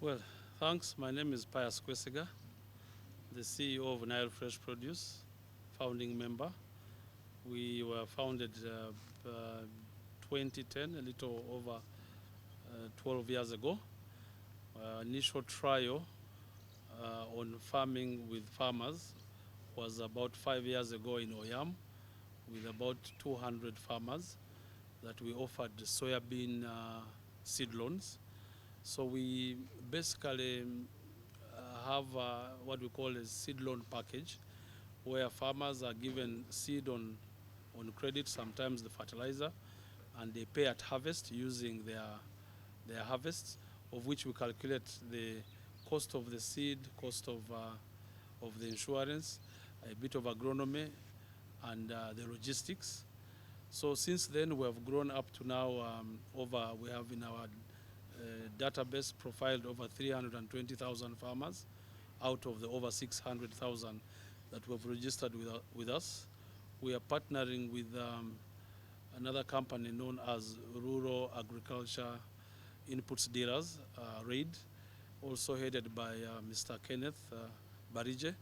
Well, thanks. My name is Pius Kwesiga, the CEO of Nile Fresh Produce, founding member. We were founded 2010, a little over 12 years ago. Initial trial on farming with farmers was about 5 years ago in Oyam, with about 200 farmers that we offered soybean seed loans. So we basically have what we call a seed loan package, where farmers are given seed on credit, sometimes the fertilizer, and they pay at harvest using their harvests, of which we calculate the cost of the seed, cost of the insurance, a bit of agronomy, and the logistics. So since then, we have grown up to now we have in our database profiled over 320,000 farmers out of the over 600,000 that we have registered with us. We are partnering with another company known as Rural Agriculture Inputs Dealers, RAID, also headed by Mr. Kenneth Barije.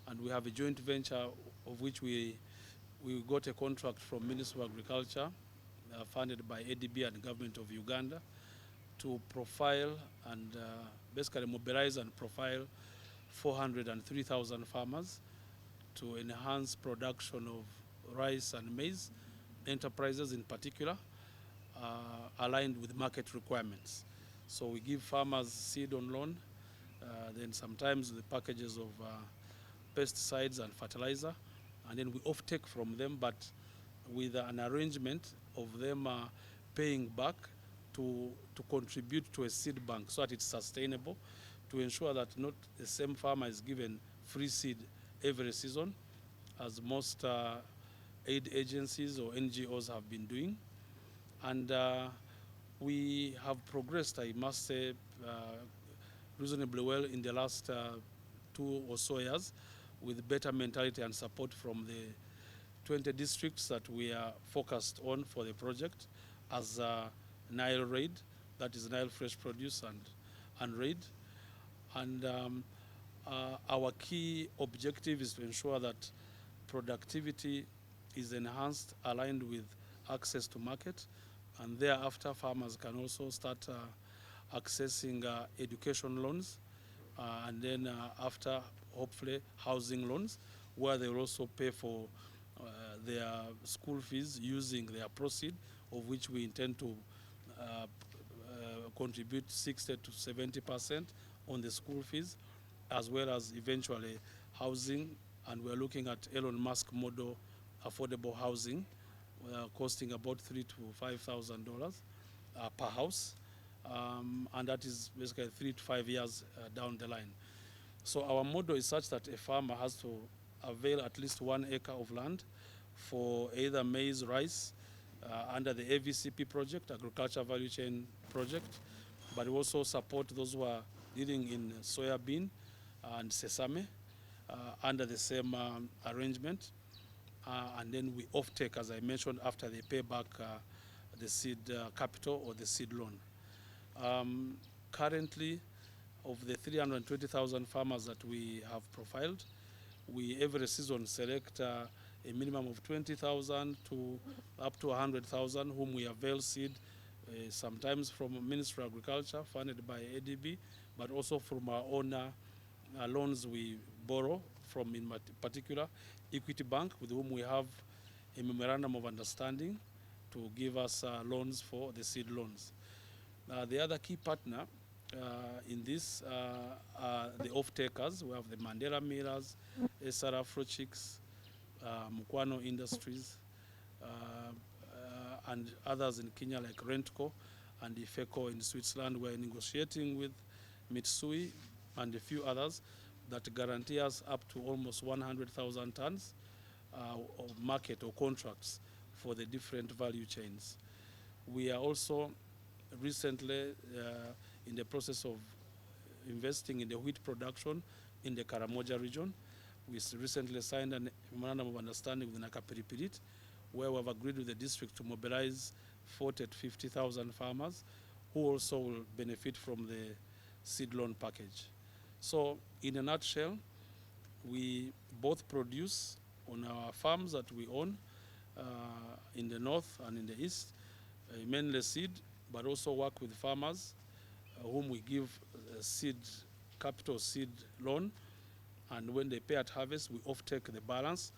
And we have a joint venture of which we got a contract from Ministry of Agriculture, funded by ADB and the government of Uganda, to profile and basically mobilize and profile 403,000 farmers to enhance production of rice and maize enterprises in particular, aligned with market requirements. So we give farmers seed on loan, then sometimes the packages of pesticides and fertilizer, and then we off-take from them, but with an arrangement of them paying back to contribute to a seed bank so that it's sustainable, to ensure that not the same farmer is given free seed every season, as most aid agencies or NGOs have been doing. And we have progressed, I must say, reasonably well in the last 2 or so years, with better mentality and support from the 20 districts that we are focused on for the project as Nile RAID, that is Nile Fresh Produce and RAID. And our key objective is to ensure that productivity is enhanced, aligned with access to market, and thereafter farmers can also start accessing education loans, and then after, hopefully, housing loans, where they will also pay for their school fees using their proceed, of which we intend to contribute 60 to 70% on the school fees, as well as eventually housing. And we're looking at Elon Musk model affordable housing, costing about $3,000 to $5,000 per house, and that is basically 3 to 5 years down the line. So our model is such that a farmer has to avail at least 1 acre of land for either maize, rice, under the AVCP project, Agriculture Value Chain Project, but we also support those who are dealing in soybean and sesame under the same arrangement. And then we off-take, as I mentioned, after they pay back the seed capital or the seed loan. Currently, of the 320,000 farmers that we have profiled, we every season select a minimum of 20,000 to up to 100,000 whom we avail seed, sometimes from Ministry of Agriculture, funded by ADB, but also from our own loans we borrow from, in particular, Equity Bank, with whom we have a memorandum of understanding to give us loans for the seed loans. The other key partner in this are the off-takers. We have the Mandela Millers, SR Afro Chicks, Mukwano Industries, and others in Kenya like Rentco and Ifeco in Switzerland. We're negotiating with Mitsui and a few others that guarantee us up to almost 100,000 tons of market or contracts for the different value chains. We are also recently in the process of investing in the wheat production in the Karamoja region. We recently signed a memorandum of understanding with Nakapiripirit, where we have agreed with the district to mobilize 40 to 50,000 farmers who also will benefit from the seed loan package. So in a nutshell, we both produce on our farms that we own in the north and in the east, mainly seed, but also work with farmers whom we give seed, capital seed loan, and when they pay at harvest, we off-take the balance,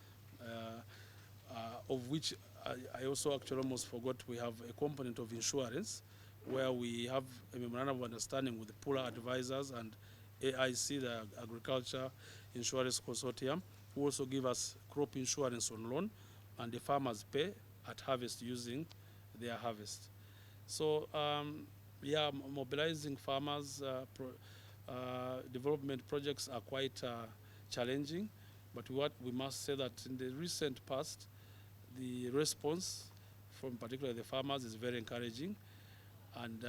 of which I also actually almost forgot we have a component of insurance, where we have a memorandum of understanding with the pooler advisors and AIC, the Agriculture Insurance Consortium, who also give us crop insurance on loan, and the farmers pay at harvest using their harvest. So yeah, mobilizing farmers, development projects are quite challenging, but what we must say that in the recent past, the response from particularly the farmers is very encouraging. And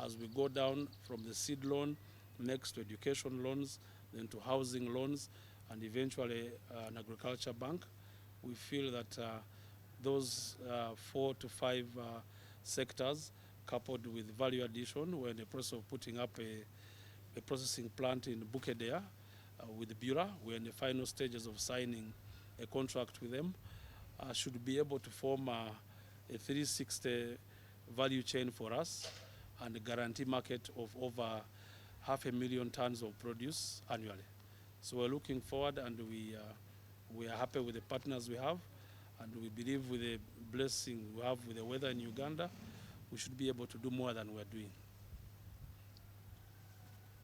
as we go down from the seed loan, next to education loans, then to housing loans, and eventually an agriculture bank, we feel that those 4 to 5 sectors, coupled with value addition, we're in the process of putting up a processing plant in Bukedea with Bura. We're in the final stages of signing a contract with them. Should be able to form a 360 value chain for us and a guarantee market of over 500,000 tons of produce annually. So we're looking forward, and we are happy with the partners we have, and we believe with the blessing we have with the weather in Uganda, we should be able to do more than we're doing.